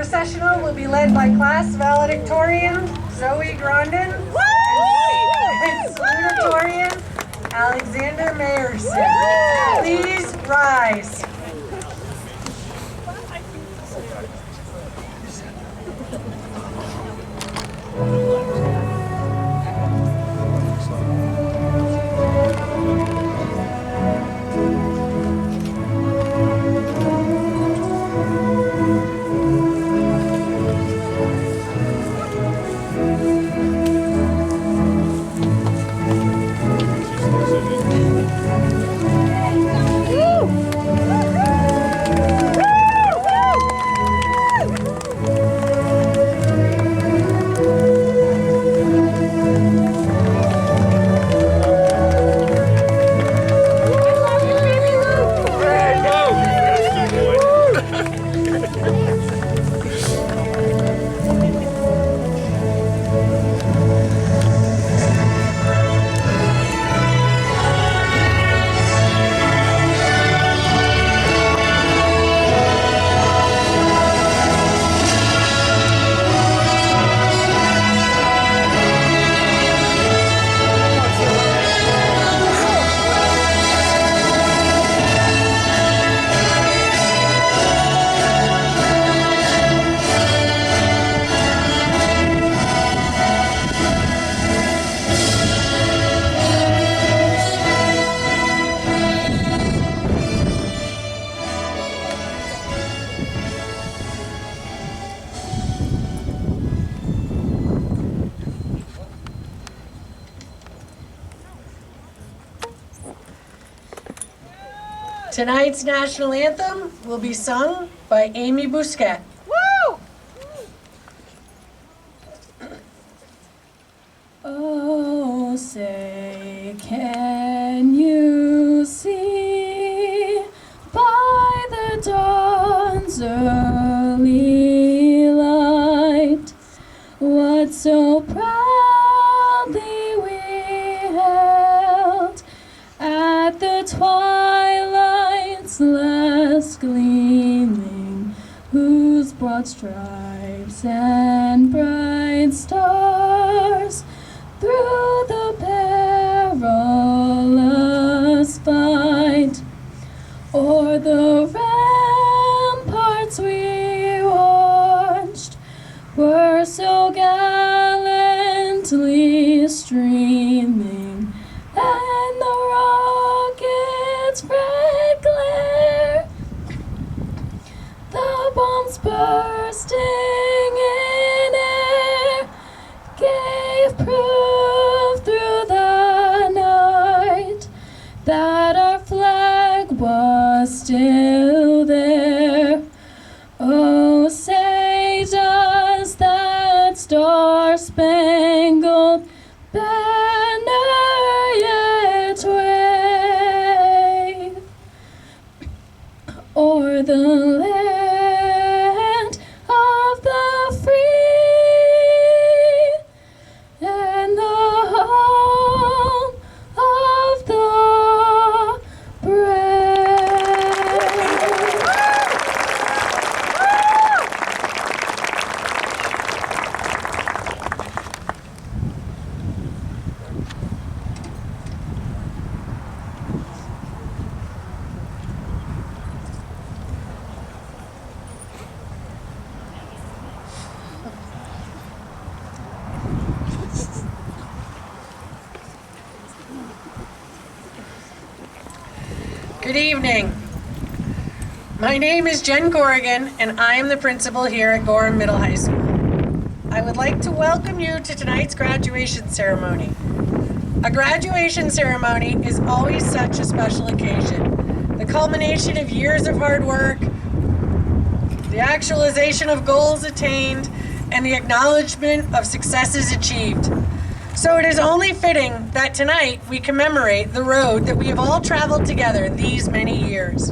processional will be led by class valedictorian Zoe Grondin and salutatorian Alexander Mayerson. Please rise. Tonight's national anthem will be sung by Amy Bousquet. Woo! Oh, say, can you see by the dawn's early light what so proudly we held at the twilight's last gleaming, whose broad stripes and bright stars through the perilous fight o'er the ramparts we watched were so gallantly streaming, and the rocket's red glare, the bombs bursting in air, gave proof through the night that our flag was still there. Oh, say does that star-spangled banner yet wave o'er the land of the free and the home of the Good evening. My name is Jen Corrigan, and I am the principal here at Gorham Middle High School. I would like to welcome you to tonight's graduation ceremony. A graduation ceremony is always such a special occasion. The culmination of years of hard work, the actualization of goals attained, and the acknowledgement of successes achieved. So it is only fitting that tonight we commemorate the road that we have all traveled together these many years.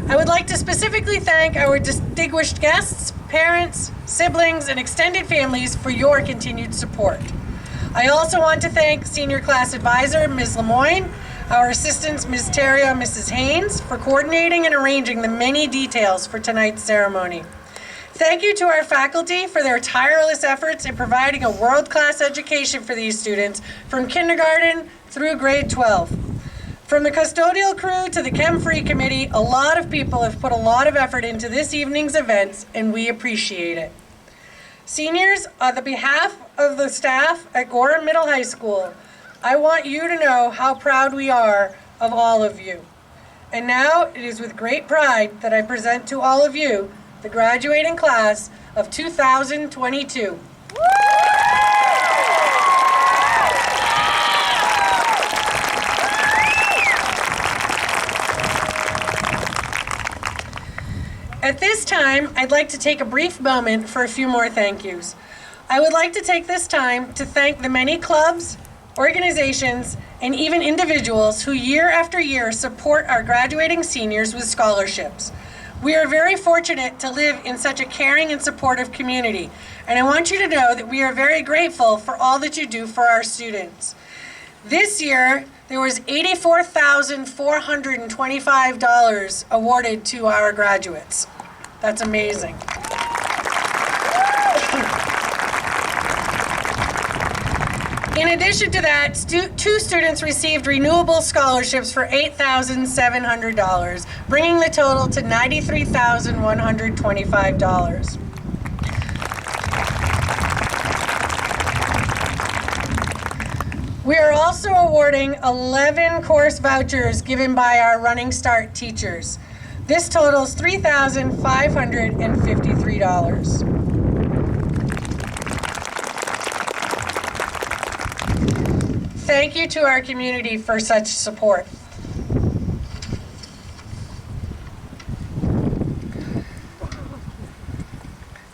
I would like to specifically thank our distinguished guests, parents, siblings, and extended families for your continued support. I also want to thank Senior Class Advisor, Ms. Lemoyne, our assistants, Ms. Terrio and Mrs. Haynes, for coordinating and arranging the many details for tonight's ceremony. thank you to our faculty for their tireless efforts in providing a world-class education for these students from kindergarten through grade 12. From the custodial crew to the Chem Free Committee, a lot of people have put a lot of effort into this evening's events, and we appreciate it. Seniors, on the behalf of the staff at Gorham Middle High School, I want you to know how proud we are of all of you. And now it is with great pride that I present to all of you the graduating class of 2022. At this time, I'd like to take a brief moment for a few more thank yous. I would like to take this time to thank the many clubs, organizations, and even individuals who year after year support our graduating seniors with scholarships. We are very fortunate to live in such a caring and supportive community, and I want you to know that we are very grateful for all that you do for our students. This year, there was $84,425 awarded to our graduates. That's amazing. In addition to that, two students received renewable scholarships for $8,700, bringing the total to $93,125. We are also awarding 11 course vouchers given by our Running Start teachers. This totals $3,553. Thank you to our community for such support.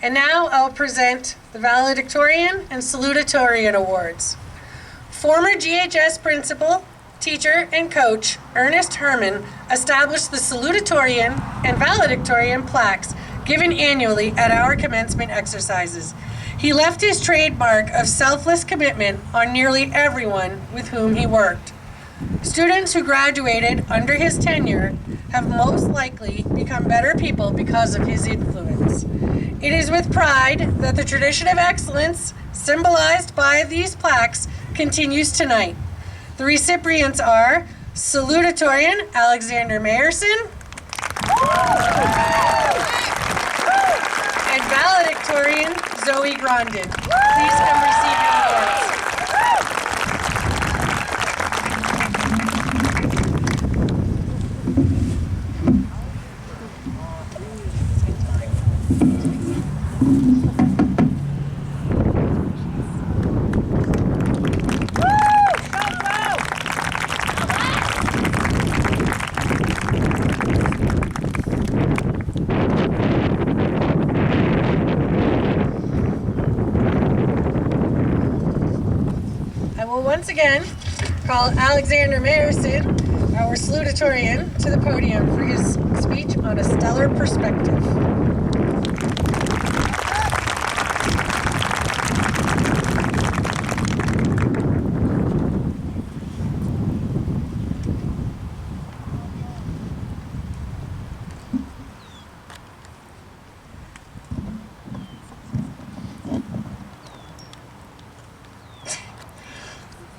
And now I'll present the Valedictorian and Salutatorian Awards. Former GHS principal, teacher, and coach Ernest Herman established the Salutatorian and Valedictorian plaques given annually at our commencement exercises. He left his trademark of selfless commitment on nearly everyone with whom he worked. Students who graduated under his tenure have most likely become better people because of his influence. It is with pride that the tradition of excellence, symbolized by these plaques, continues tonight. The recipients are Salutatorian Alexander Mayerson and Valedictorian Zoe Grondin. Please come receive your awards. Once again, call Alexander Mayerson, our salutatorian, to the podium for his speech on a stellar perspective.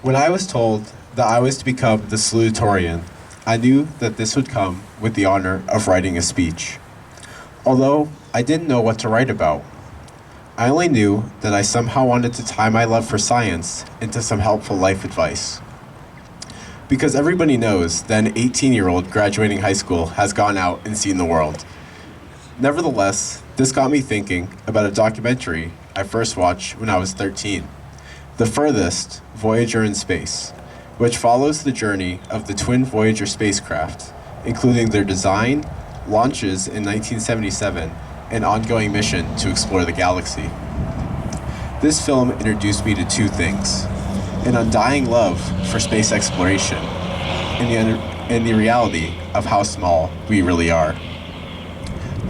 When I was told that I was to become the Salutatorian, I knew that this would come with the honor of writing a speech. Although I didn't know what to write about, I only knew that I somehow wanted to tie my love for science into some helpful life advice. Because everybody knows that an 18-year-old graduating high school has gone out and seen the world. Nevertheless, this got me thinking about a documentary I first watched when I was 13. The Furthest Voyager in Space, which follows the journey of the twin Voyager spacecraft, including their design, launches in 1977, and ongoing mission to explore the galaxy. This film introduced me to two things: an undying love for space exploration, and the reality of how small we really are.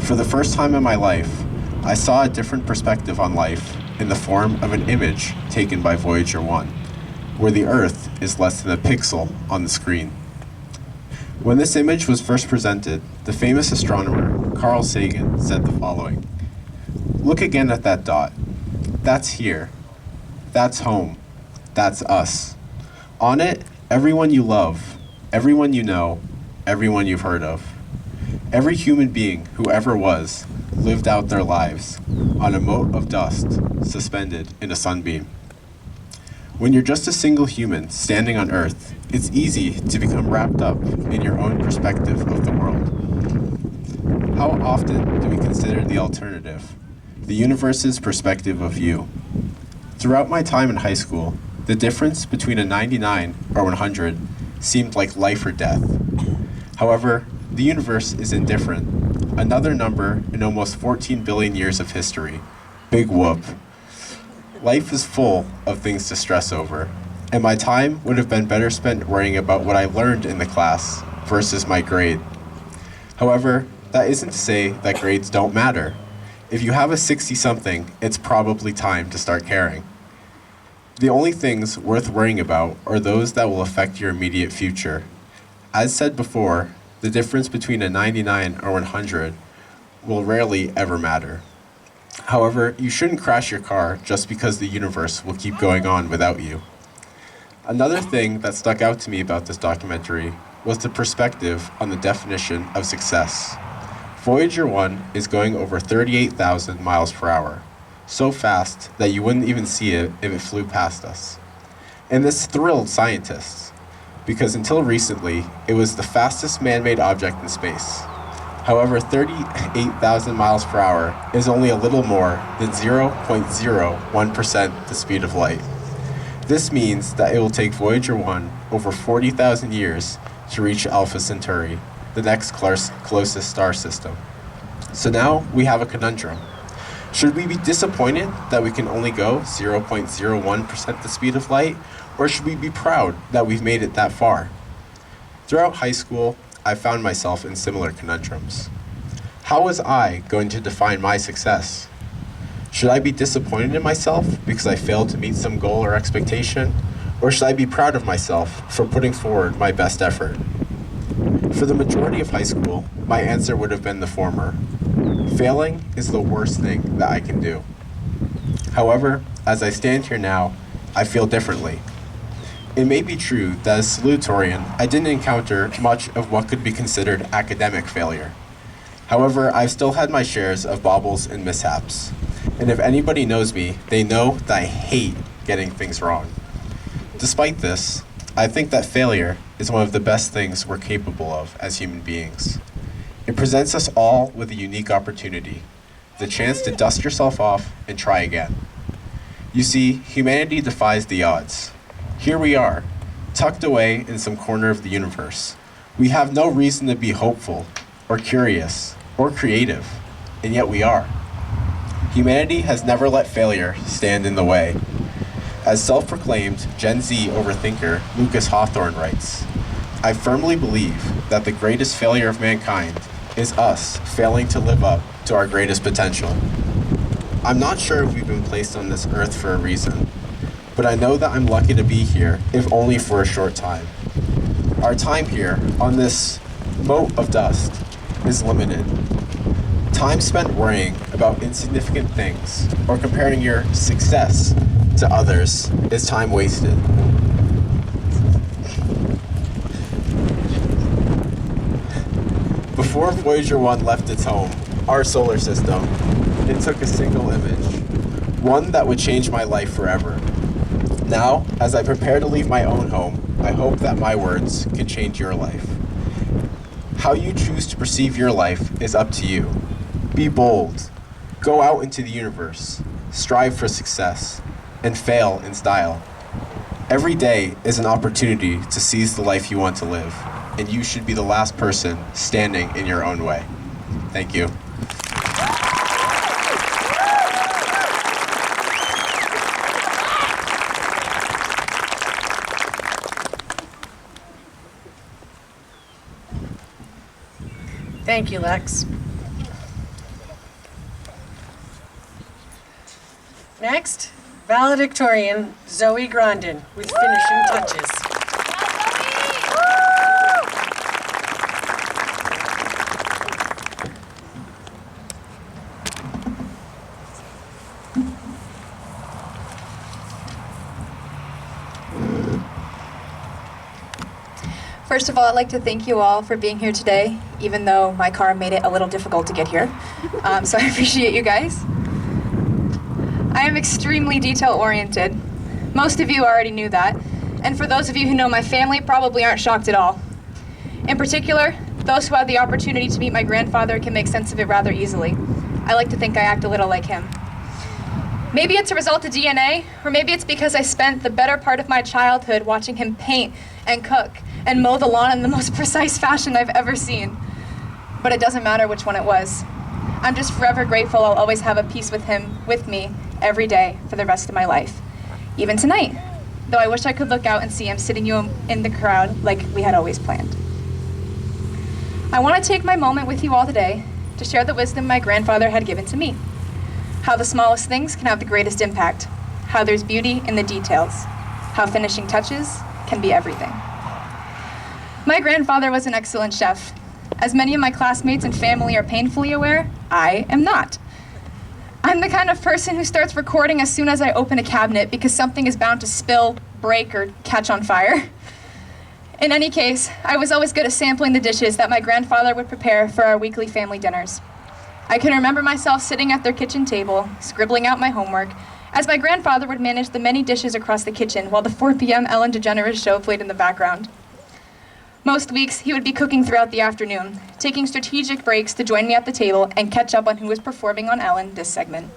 For the first time in my life, I saw a different perspective on life in the form of an image taken by Voyager 1, where the Earth is less than a pixel on the screen. When this image was first presented, the famous astronomer Carl Sagan said the following: Look again at that dot. That's here. That's home. That's us. On it, everyone you love, everyone you know, everyone you've heard of. Every human being who ever was lived out their lives on a mote of dust suspended in a sunbeam. When you're just a single human standing on Earth, it's easy to become wrapped up in your own perspective of the world. How often do we consider the alternative, the universe's perspective of you? Throughout my time in high school, the difference between a 99 or 100 seemed like life or death. However, the universe is indifferent. Another number in almost 14 billion years of history. Big whoop. Life is full of things to stress over, and my time would have been better spent worrying about what I learned in the class versus my grade. However, that isn't to say that grades don't matter. If you have a 60-something, it's probably time to start caring. The only things worth worrying about are those that will affect your immediate future. As said before, the difference between a 99 or 100 will rarely ever matter. However, you shouldn't crash your car just because the universe will keep going on without you. Another thing that stuck out to me about this documentary was the perspective on the definition of success. Voyager 1 is going over 38,000 miles per hour, so fast that you wouldn't even see it if it flew past us. And this thrilled scientists, because until recently, it was the fastest man-made object in space. However, 38,000 miles per hour is only a little more than 0.01% the speed of light. This means that it will take Voyager 1 over 40,000 years to reach Alpha Centauri, the next closest star system. So now we have a conundrum. Should we be disappointed that we can only go 0.01% the speed of light, or should we be proud that we've made it that far? Throughout high school, I found myself in similar conundrums. How was I going to define my success? Should I be disappointed in myself because I failed to meet some goal or expectation? Or should I be proud of myself for putting forward my best effort? For the majority of high school, my answer would have been the former. Failing is the worst thing that I can do. However, as I stand here now, I feel differently. It may be true that as Salutatorian, I didn't encounter much of what could be considered academic failure. However, I've still had my shares of baubles and mishaps. And if anybody knows me, they know that I hate getting things wrong. Despite this, I think that failure is one of the best things we're capable of as human beings. It presents us all with a unique opportunity, the chance to dust yourself off and try again. You see, humanity defies the odds. Here we are, tucked away in some corner of the universe. We have no reason to be hopeful, or curious, or creative, and yet we are. Humanity has never let failure stand in the way. As self-proclaimed Gen Z overthinker Lucas Hawthorne writes, I firmly believe that the greatest failure of mankind is us failing to live up to our greatest potential. I'm not sure if we've been placed on this earth for a reason, but I know that I'm lucky to be here, if only for a short time. Our time here, on this mote of dust, is limited. Time spent worrying about insignificant things or comparing your success to others is time wasted. Before Voyager 1 left its home, our solar system, it took a single image, one that would change my life forever. Now, as I prepare to leave my own home, I hope that my words can change your life. How you choose to perceive your life is up to you. Be bold. Go out into the universe. Strive for success. And fail in style. Every day is an opportunity to seize the life you want to live, and you should be the last person standing in your own way. Thank you. Thank you, Lex. Next, Valedictorian Zoe Grandin with finishing touches. First of all, I'd like to thank you all for being here today, even though my car made it a little difficult to get here. So I appreciate you guys. I am extremely detail-oriented. Most of you already knew that, and for those of you who know my family, probably aren't shocked at all. In particular, those who had the opportunity to meet my grandfather can make sense of it rather easily. I like to think I act a little like him. Maybe it's a result of DNA, or maybe it's because I spent the better part of my childhood watching him paint and cook and mow the lawn in the most precise fashion I've ever seen. But it doesn't matter which one it was. I'm just forever grateful I'll always have a piece with him with me every day for the rest of my life. Even tonight, though I wish I could look out and see him sitting in the crowd like we had always planned. I want to take my moment with you all today to share the wisdom my grandfather had given to me. How the smallest things can have the greatest impact. How there's beauty in the details. How finishing touches can be everything. My grandfather was an excellent chef. As many of my classmates and family are painfully aware, I am not. I'm the kind of person who starts recording as soon as I open a cabinet because something is bound to spill, break, or catch on fire. In any case, I was always good at sampling the dishes that my grandfather would prepare for our weekly family dinners. I can remember myself sitting at their kitchen table, scribbling out my homework, as my grandfather would manage the many dishes across the kitchen while the 4 p.m. Ellen DeGeneres show played in the background. Most weeks, he would be cooking throughout the afternoon, taking strategic breaks to join me at the table and catch up on who was performing on Ellen this segment.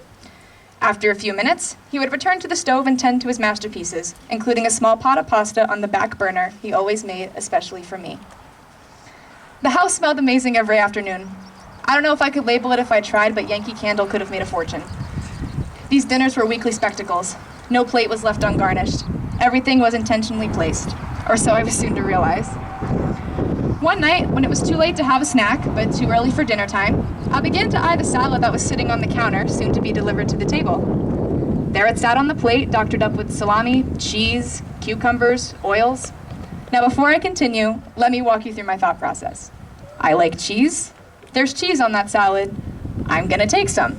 After a few minutes, he would return to the stove and tend to his masterpieces, including a small pot of pasta on the back burner he always made especially for me. The house smelled amazing every afternoon. I don't know if I could label it if I tried, but Yankee Candle could have made a fortune. These dinners were weekly spectacles. No plate was left ungarnished. Everything was intentionally placed, or so I was soon to realize. One night, when it was too late to have a snack, but too early for dinner time, I began to eye the salad that was sitting on the counter, soon to be delivered to the table. There it sat on the plate, doctored up with salami, cheese, cucumbers, oils. Now before I continue, let me walk you through my thought process. I like cheese. There's cheese on that salad. I'm gonna take some.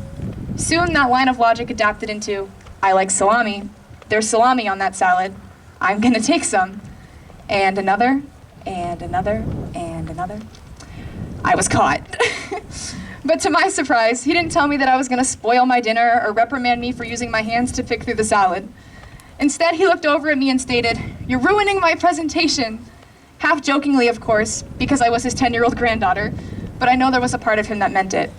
Soon that line of logic adapted into, I like salami. There's salami on that salad. I'm gonna take some. And another, and another, and another. I was caught. But to my surprise, he didn't tell me that I was gonna spoil my dinner or reprimand me for using my hands to pick through the salad. Instead, he looked over at me and stated, "You're ruining my presentation." Half jokingly, of course, because I was his 10-year-old granddaughter, but I know there was a part of him that meant it.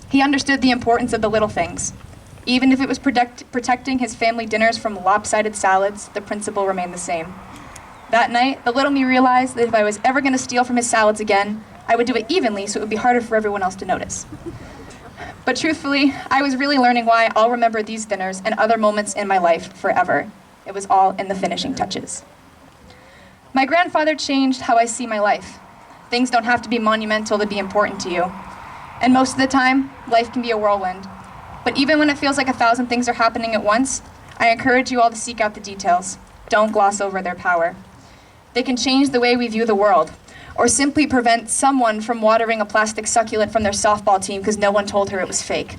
He understood the importance of the little things. Even if it was protecting his family dinners from lopsided salads, the principle remained the same. That night, the little me realized that if I was ever going to steal from his salads again, I would do it evenly so it would be harder for everyone else to notice. But truthfully, I was really learning why I'll remember these dinners and other moments in my life forever. It was all in the finishing touches. My grandfather changed how I see my life. Things don't have to be monumental to be important to you. And most of the time, life can be a whirlwind. But even when it feels like 1,000 things are happening at once, I encourage you all to seek out the details. Don't gloss over their power. They can change the way we view the world, or simply prevent someone from watering a plastic succulent from their softball team because no one told her it was fake.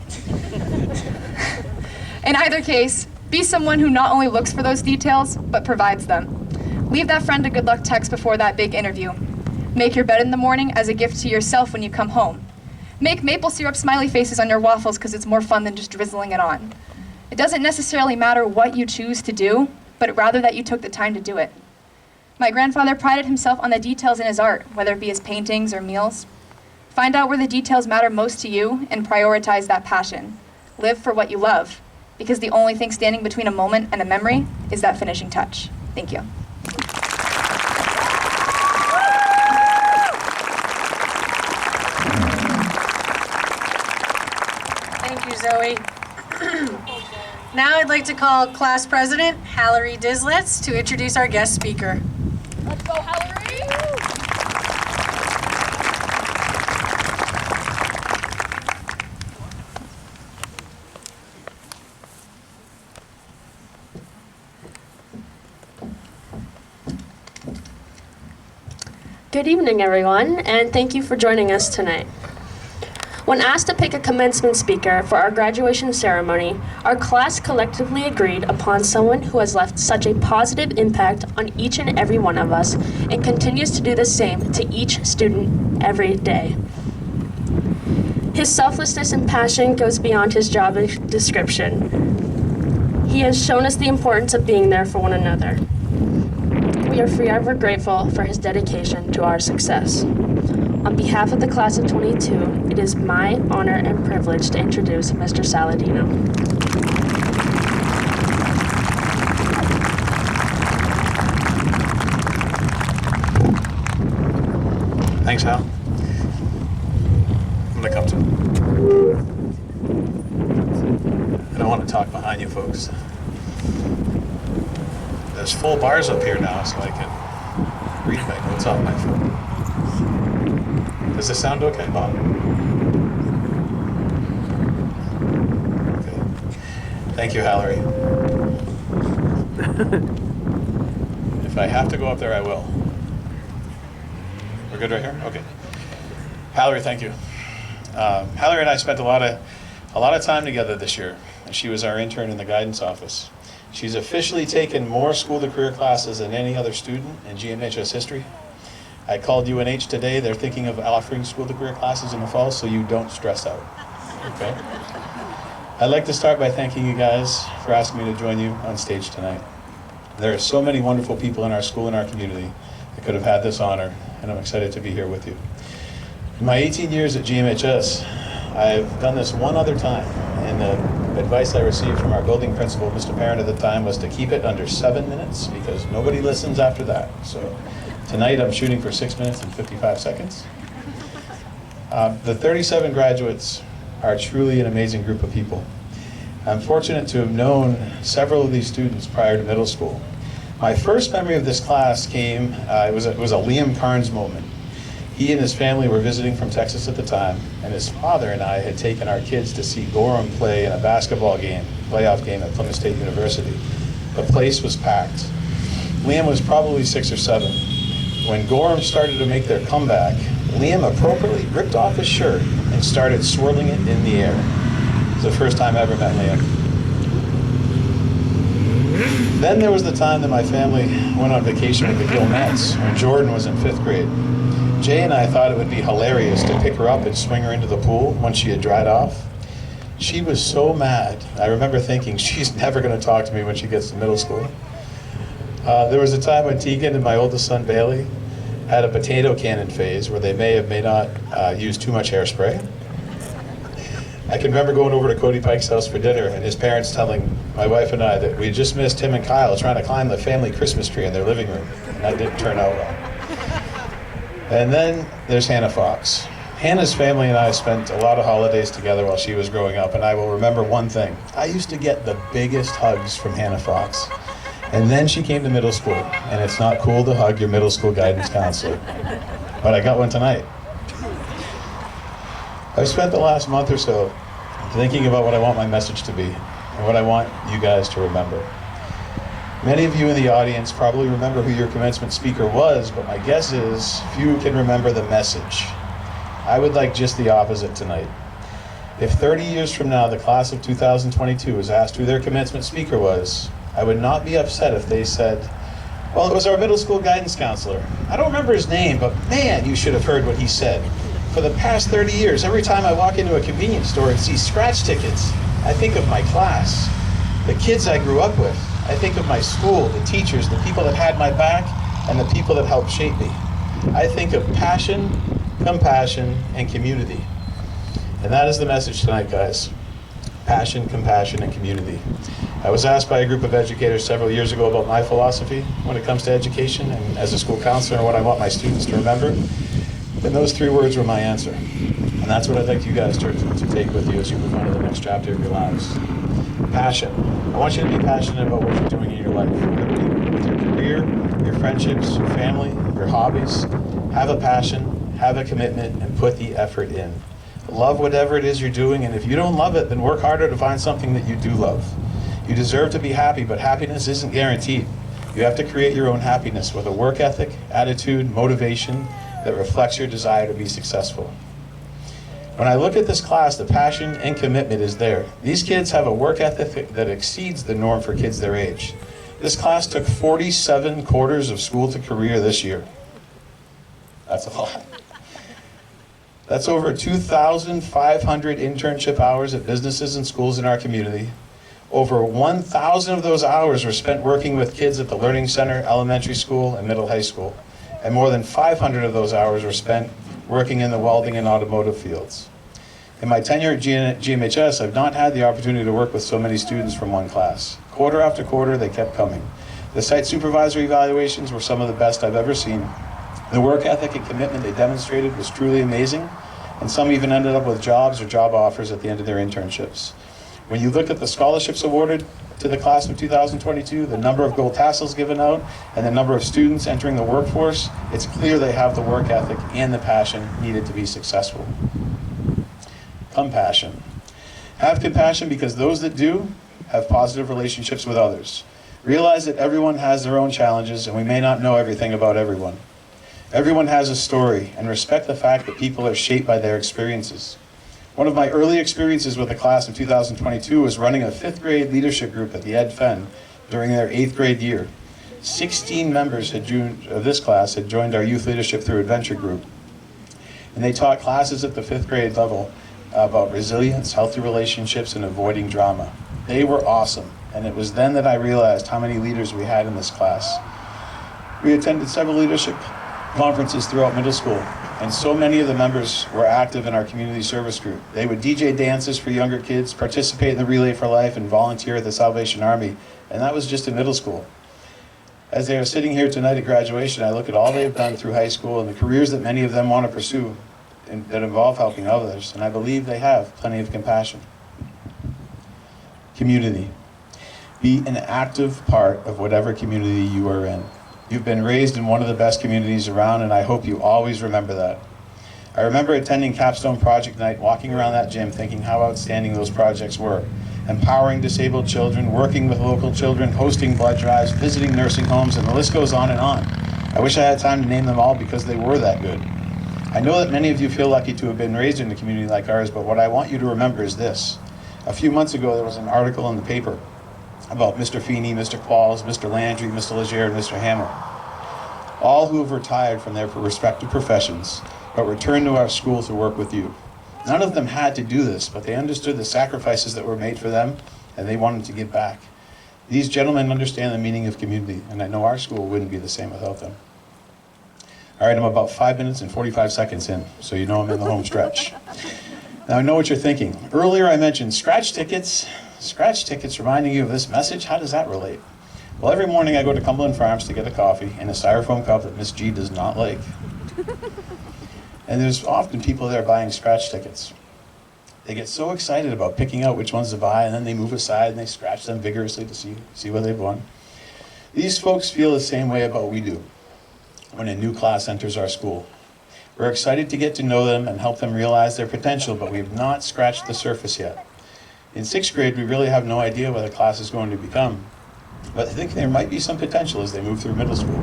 In either case, be someone who not only looks for those details, but provides them. Leave that friend a good luck text before that big interview. Make your bed in the morning as a gift to yourself when you come home. Make maple syrup smiley faces on your waffles because it's more fun than just drizzling it on. It doesn't necessarily matter what you choose to do, but rather that you took the time to do it. My grandfather prided himself on the details in his art, whether it be his paintings or meals. Find out where the details matter most to you and prioritize that passion. Live for what you love, because the only thing standing between a moment and a memory is that finishing touch. Thank you. Thank you, Zoe. Now I'd like to call class president Hallery Dislitz to introduce our guest speaker. Let's go, Hallery! Good evening, everyone, and thank you for joining us tonight. When asked to pick a commencement speaker for our graduation ceremony, our class collectively agreed upon someone who has left such a positive impact on each and every one of us and continues to do the same to each student every day. His selflessness and passion goes beyond his job description. He has shown us the importance of being there for one another. We are forever grateful for his dedication to our success. On behalf of the class of 22, it is my honor and privilege to introduce Mr. Saladino. Thanks, Hal. I'm gonna come to. I don't want to talk behind you folks. There's full bars up here now, so I can read my notes off my phone. Does this sound okay, Bob? Okay. Thank you, Hallery. If I have to go up there, I will. We're good right here? Okay. Hallery, thank you. Hallery and I spent a lot of time together this year, and she was our intern in the guidance office. She's officially taken more school to career classes than any other student in GHS history. I called UNH today. They're thinking of offering school to career classes in the fall, so you don't stress out. Okay? I'd like to start by thanking you guys for asking me to join you on stage tonight. There are so many wonderful people in our school and our community that could have had this honor, and I'm excited to be here with you. In my 18 years at GMHS, I've done this one other time, and the advice I received from our building principal, Mr. Parent at the time, was to keep it under 7 minutes because nobody listens after that. So tonight I'm shooting for 6 minutes and 55 seconds. The 37 graduates are truly an amazing group of people. I'm fortunate to have known several of these students prior to middle school. My first memory of this class came, it was a Liam Carnes moment. He and his family were visiting from Texas at the time, and his father and I had taken our kids to see Gorham play in a basketball game, playoff game at Plymouth State University. The place was packed. Liam was probably 6 or 7. When Gorham started to make their comeback, Liam appropriately ripped off his shirt and started swirling it in the air. It was the first time I ever met Liam. Then there was the time that my family went on vacation with the Gilnets when Jordan was in 5th grade. Jay and I thought it would be hilarious to pick her up and swing her into the pool once she had dried off. She was so mad. I remember thinking, she's never going to talk to me when she gets to middle school. There was a time when Tegan and my oldest son Bailey had a potato cannon phase where they may not use too much hairspray. I can remember going over to Cody Pike's house for dinner and his parents telling my wife and I that we just missed him and Kyle trying to climb the family Christmas tree in their living room. And that didn't turn out well. And then there's Hannah Fox. Hannah's family and I spent a lot of holidays together while she was growing up, and I will remember one thing. I used to get the biggest hugs from Hannah Fox. And then she came to middle school, and it's not cool to hug your middle school guidance counselor. But I got one tonight. I've spent the last month or so thinking about what I want my message to be, and what I want you guys to remember. Many of you in the audience probably remember who your commencement speaker was, but my guess is few can remember the message. I would like just the opposite tonight. If 30 years from now the class of 2022 was asked who their commencement speaker was, I would not be upset if they said, well, it was our middle school guidance counselor. I don't remember his name, but man, you should have heard what he said. For the past 30 years, every time I walk into a convenience store and see scratch tickets, I think of my class, the kids I grew up with. I think of my school, the teachers, the people that had my back, and the people that helped shape me. I think of passion, compassion, and community. And that is the message tonight, guys. Passion, compassion, and community. I was asked by a group of educators several years ago about my philosophy when it comes to education, and as a school counselor, and what I want my students to remember. And those 3 words were my answer. And that's what I'd like you guys to take with you as you move on to the next chapter of your lives. Passion. I want you to be passionate about what you're doing in your life, whether it be with your career, your friendships, your family, your hobbies. Have a passion, have a commitment, and put the effort in. Love whatever it is you're doing, and if you don't love it, then work harder to find something that you do love. You deserve to be happy, but happiness isn't guaranteed. You have to create your own happiness with a work ethic, attitude, motivation that reflects your desire to be successful. When I look at this class, the passion and commitment is there. These kids have a work ethic that exceeds the norm for kids their age. This class took 47 quarters of school to career this year. That's a lot. That's over 2,500 internship hours at businesses and schools in our community. Over 1,000 of those hours were spent working with kids at the Learning Center, elementary school, and middle high school. And more than 500 of those hours were spent working in the welding and automotive fields. In my tenure at GMHS, I've not had the opportunity to work with so many students from one class. Quarter after quarter, they kept coming. The site supervisor evaluations were some of the best I've ever seen. The work ethic and commitment they demonstrated was truly amazing, and some even ended up with jobs or job offers at the end of their internships. When you look at the scholarships awarded to the class of 2022, the number of gold tassels given out, and the number of students entering the workforce, it's clear they have the work ethic and the passion needed to be successful. Compassion. Have compassion because those that do have positive relationships with others. Realize that everyone has their own challenges and we may not know everything about everyone. Everyone has a story, and respect the fact that people are shaped by their experiences. One of my early experiences with the class of 2022 was running a 5th grade leadership group at the Ed Fen during their 8th grade year. 16 members of this class had joined our youth leadership through adventure group. And they taught classes at the 5th grade level about resilience, healthy relationships, and avoiding drama. They were awesome, and it was then that I realized how many leaders we had in this class. We attended several leadership conferences throughout middle school, and so many of the members were active in our community service group. They would DJ dances for younger kids, participate in the Relay for Life, and volunteer at the Salvation Army, and that was just in middle school. As they are sitting here tonight at graduation, I look at all they've done through high school and the careers that many of them want to pursue and that involve helping others, and I believe they have plenty of compassion. Community. Be an active part of whatever community you are in. You've been raised in one of the best communities around, and I hope you always remember that. I remember attending Capstone Project Night, walking around that gym thinking how outstanding those projects were. Empowering disabled children, working with local children, hosting blood drives, visiting nursing homes, and the list goes on and on. I wish I had time to name them all because they were that good. I know that many of you feel lucky to have been raised in a community like ours, but what I want you to remember is this. A few months ago, there was an article in the paper about Mr. Feeney, Mr. Qualls, Mr. Landry, Mr. Legere, and Mr. Hammer, all who have retired from their respective professions, but returned to our school to work with you. None of them had to do this, but they understood the sacrifices that were made for them, and they wanted to give back. These gentlemen understand the meaning of community, and I know our school wouldn't be the same without them. All right, I'm about 5 minutes and 45 seconds in, so you know I'm in the home stretch. Now I know what you're thinking. Earlier I mentioned scratch tickets. Scratch tickets reminding you of this message? How does that relate? Well, every morning I go to Cumberland Farms to get a coffee in a styrofoam cup that Miss G does not like. And there's often people there buying scratch tickets. They get so excited about picking out which ones to buy, and then they move aside and they scratch them vigorously to see what they've won. These folks feel the same way about what we do when a new class enters our school. We're excited to get to know them and help them realize their potential, but we have not scratched the surface yet. In 6th grade, we really have no idea what the class is going to become, but I think there might be some potential as they move through middle school.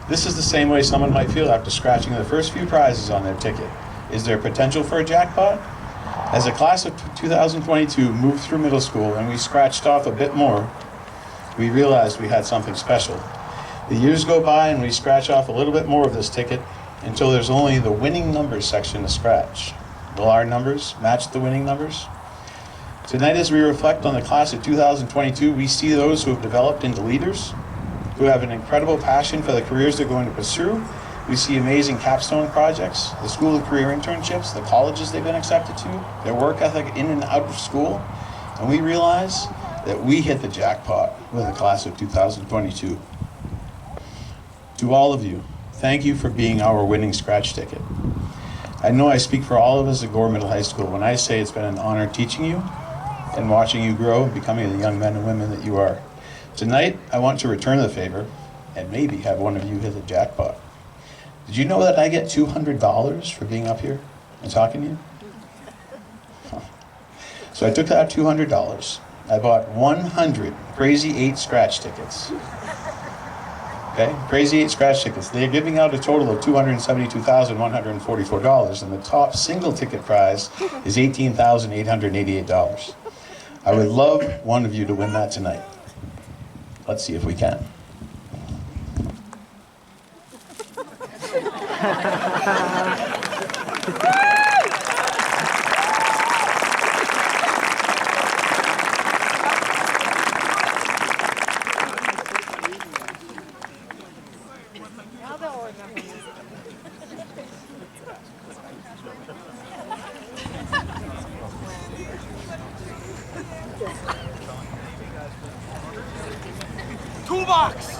This is the same way someone might feel after scratching the first few prizes on their ticket. Is there potential for a jackpot? As the class of 2022 moved through middle school and we scratched off a bit more, we realized we had something special. The years go by and we scratch off a little bit more of this ticket until there's only the winning numbers section to scratch. Will our numbers match the winning numbers? Tonight, as we reflect on the class of 2022, we see those who have developed into leaders, who have an incredible passion for the careers they're going to pursue. We see amazing capstone projects, the school of career internships, the colleges they've been accepted to, their work ethic in and out of school, and we realize that we hit the jackpot with the class of 2022. To all of you, thank you for being our winning scratch ticket. I know I speak for all of us at Gore Middle High School when I say it's been an honor teaching you and watching you grow and becoming the young men and women that you are. Tonight, I want to return the favor and maybe have one of you hit the jackpot. Did you know that I get $200 for being up here and talking to you? So I took that $200. I bought 100 Crazy 8 scratch tickets. Okay, Crazy 8 scratch tickets. They are giving out a total of $272,144, and the top single ticket prize is $18,888. I would love one of you to win that tonight. Let's see if we can. Toolbox!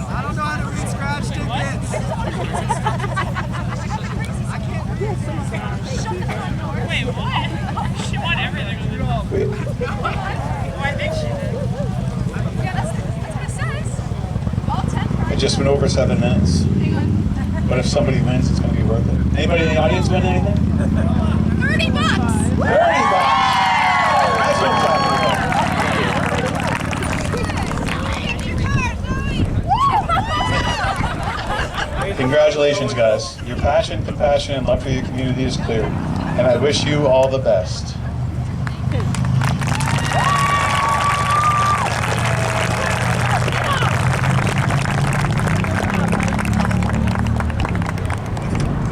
I don't know how to read scratch tickets. I can't read. Wait, what? She won everything on the roll. Oh, I think she did. Yeah, that's what it says. All 10 I just went over 7 minutes. Hang on. But if somebody wins, it's going to be worth it. Anybody in the audience win anything? $30. $30! That's what I'm talking about. Congratulations, guys. Your passion, compassion, and love for your community is clear. And I wish you all the best.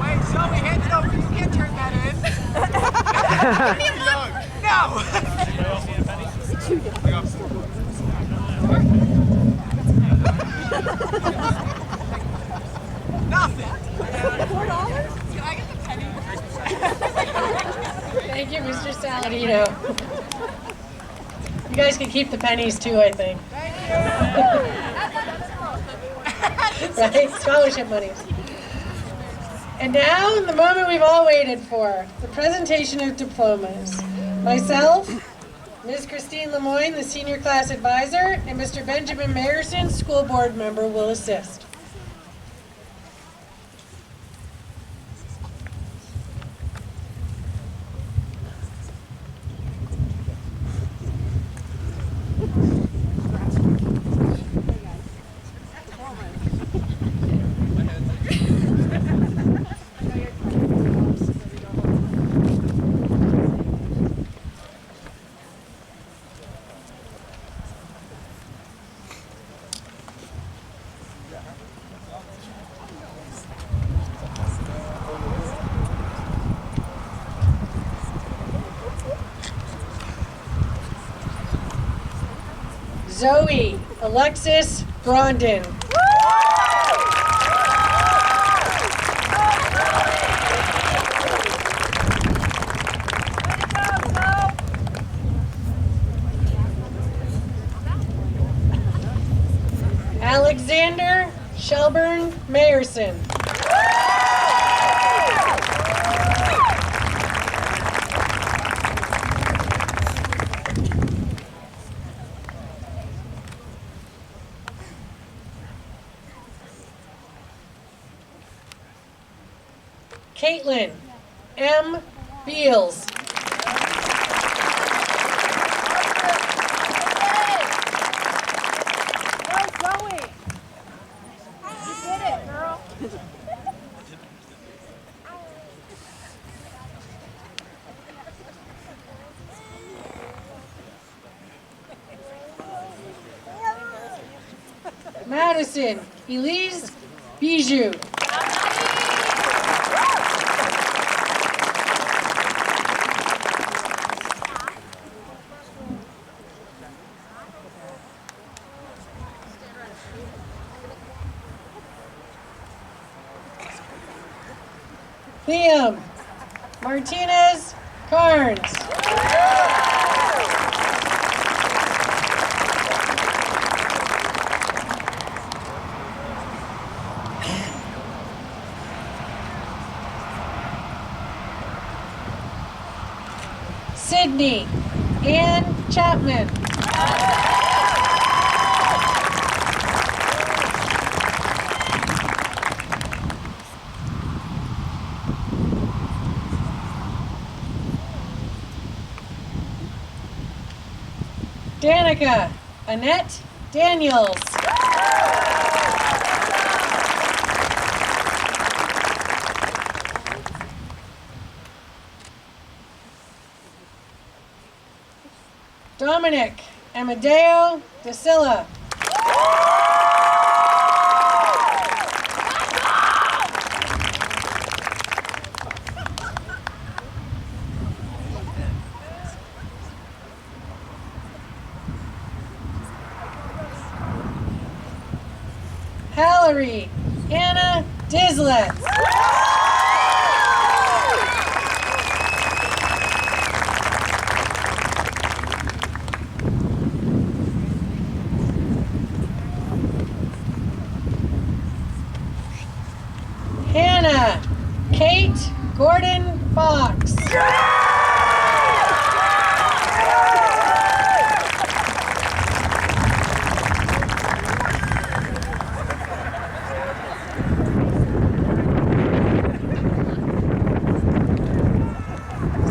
Wait, Zoe, hand it over. You can't turn that in. No! Nothing. $4? Can I get the penny? Thank you, Mr. Saladino. You guys can keep the pennies too, I think. Right? Scholarship monies. And now, the moment we've all waited for, the presentation of diplomas. Myself, Ms. Christine Lemoyne, the senior class advisor, and Mr. Benjamin Mayerson, school board member, will assist. Zoe Alexis Grondin. Alexander Shelburne Mayerson. Caitlin M. Beals. Madison Elise Bijou. Liam Martinez Carnes. Sydney Ann Chapman. Danica Annette Daniels. Dominic Amadeo Da Silla. Hallery Anna Dislett. Hannah Kate Gordon Fox.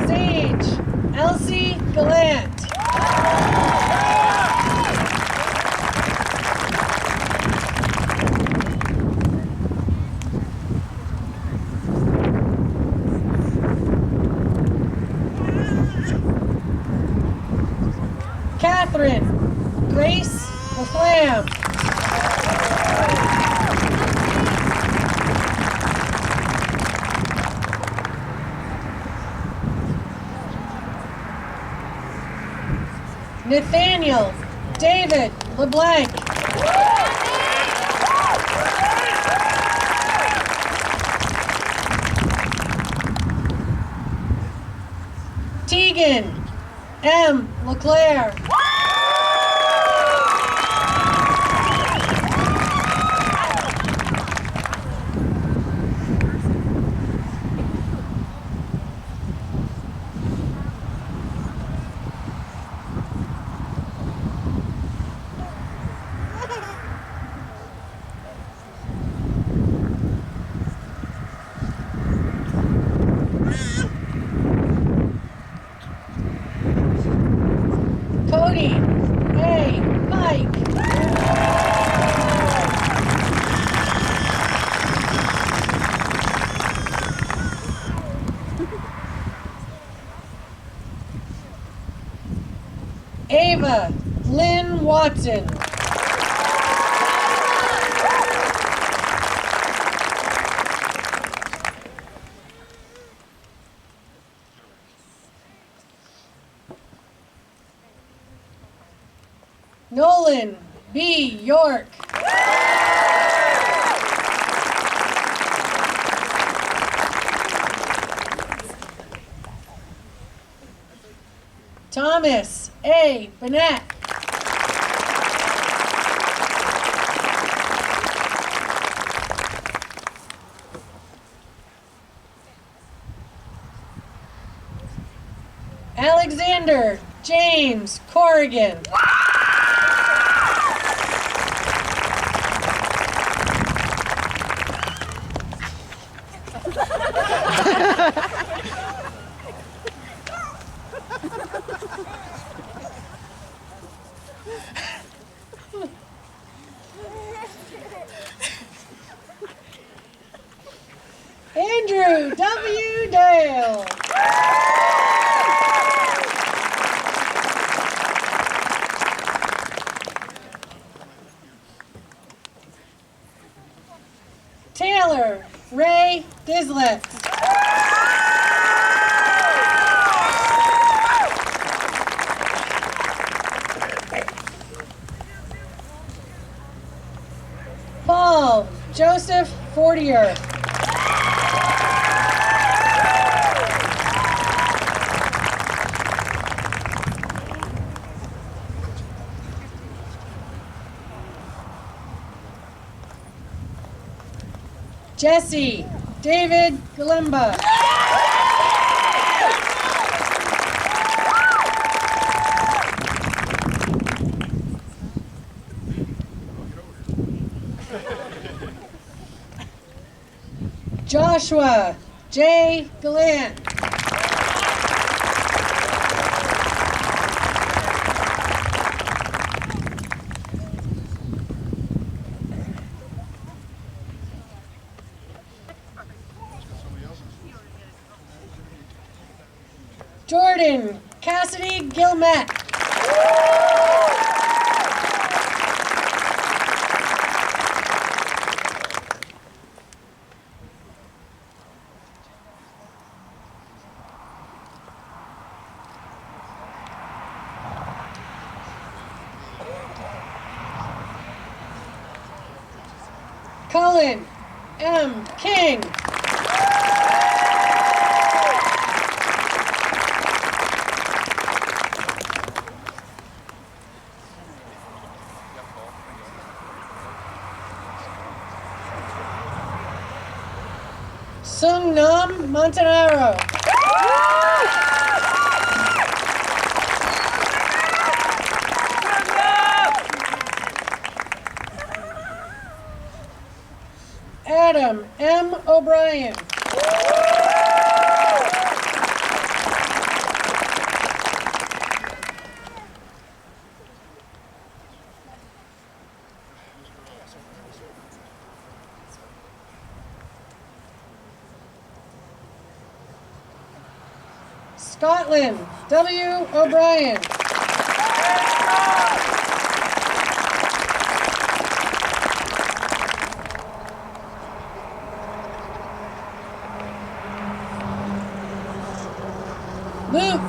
Sage Elsie Gallant. Catherine Grace LaFlamme. Nathaniel David LeBlanc. Tegan M. LeClaire. Cody A. Pike. Ava Lynn Watson. Nolan B. York. Thomas A. Bennett. Alexander James Corrigan. Andrew W. Dale. Taylor Ray Dislett. Paul Joseph Fortier. Jesse David Galimba. Joshua J. Gallant. Jordan Cassidy Gilmet. Cullen M. King. Sung Nam Montanaro. Adam M. O'Brien. Scotland W. O'Brien. Luke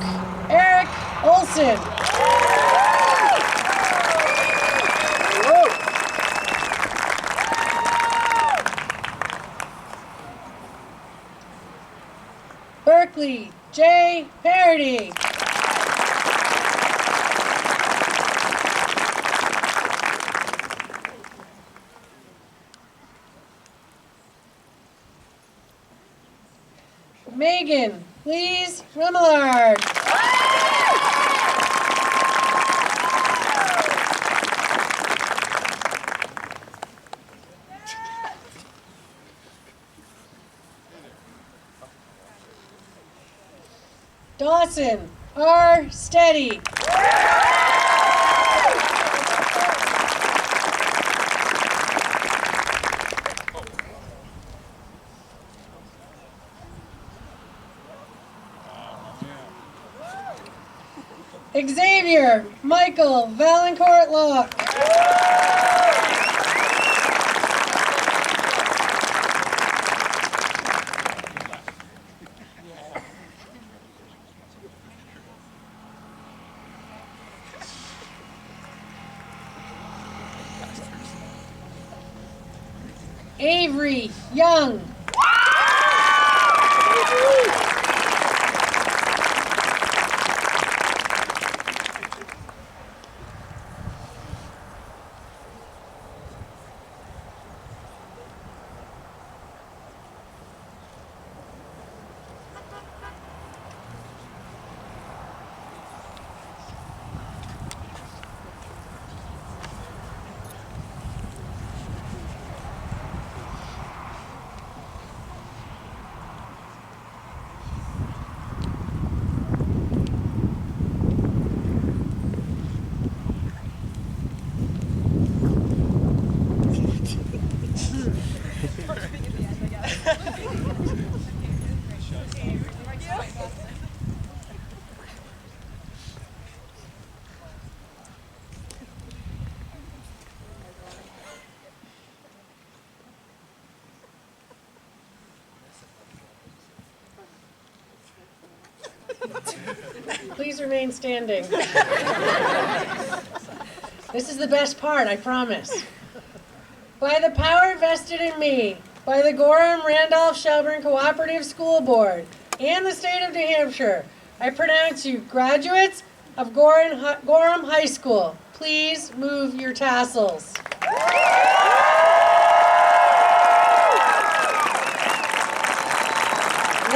Eric Olson. Berkeley J. Parody. Megan Please Remillard. Dawson R. Steady. Xavier Michael Valancourt Locke. Avery Young. Please remain standing. This is the best part, I promise. By the power vested in me, by the Gorham Randolph Shelburne Cooperative School Board and the state of New Hampshire, I pronounce you graduates of Gorham High School. Please move your tassels.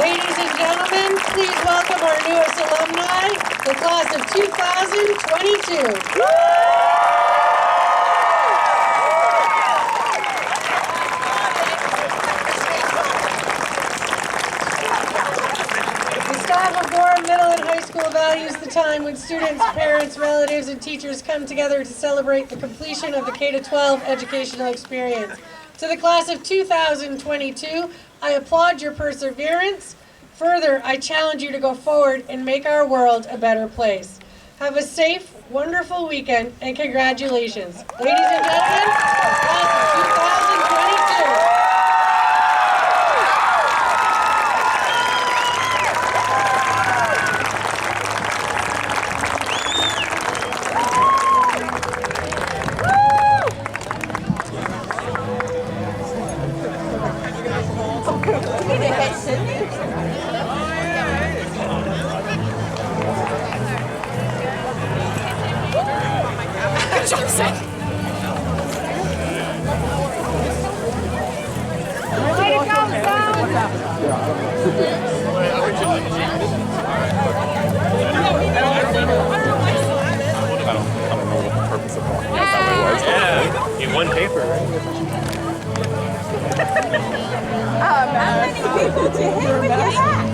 Ladies and gentlemen, please welcome our newest alumni, the class of 2022. The staff of Gorham Middle and High School values the time when students, parents, relatives, and teachers come together to celebrate the completion of the K-12 educational experience. To the class of 2022, I applaud your perseverance. Further, I challenge you to go forward and make our world a better place. Have a safe, wonderful weekend, and congratulations. Ladies and gentlemen, class of 2022. In one paper, right? How many people do you hit with your hat?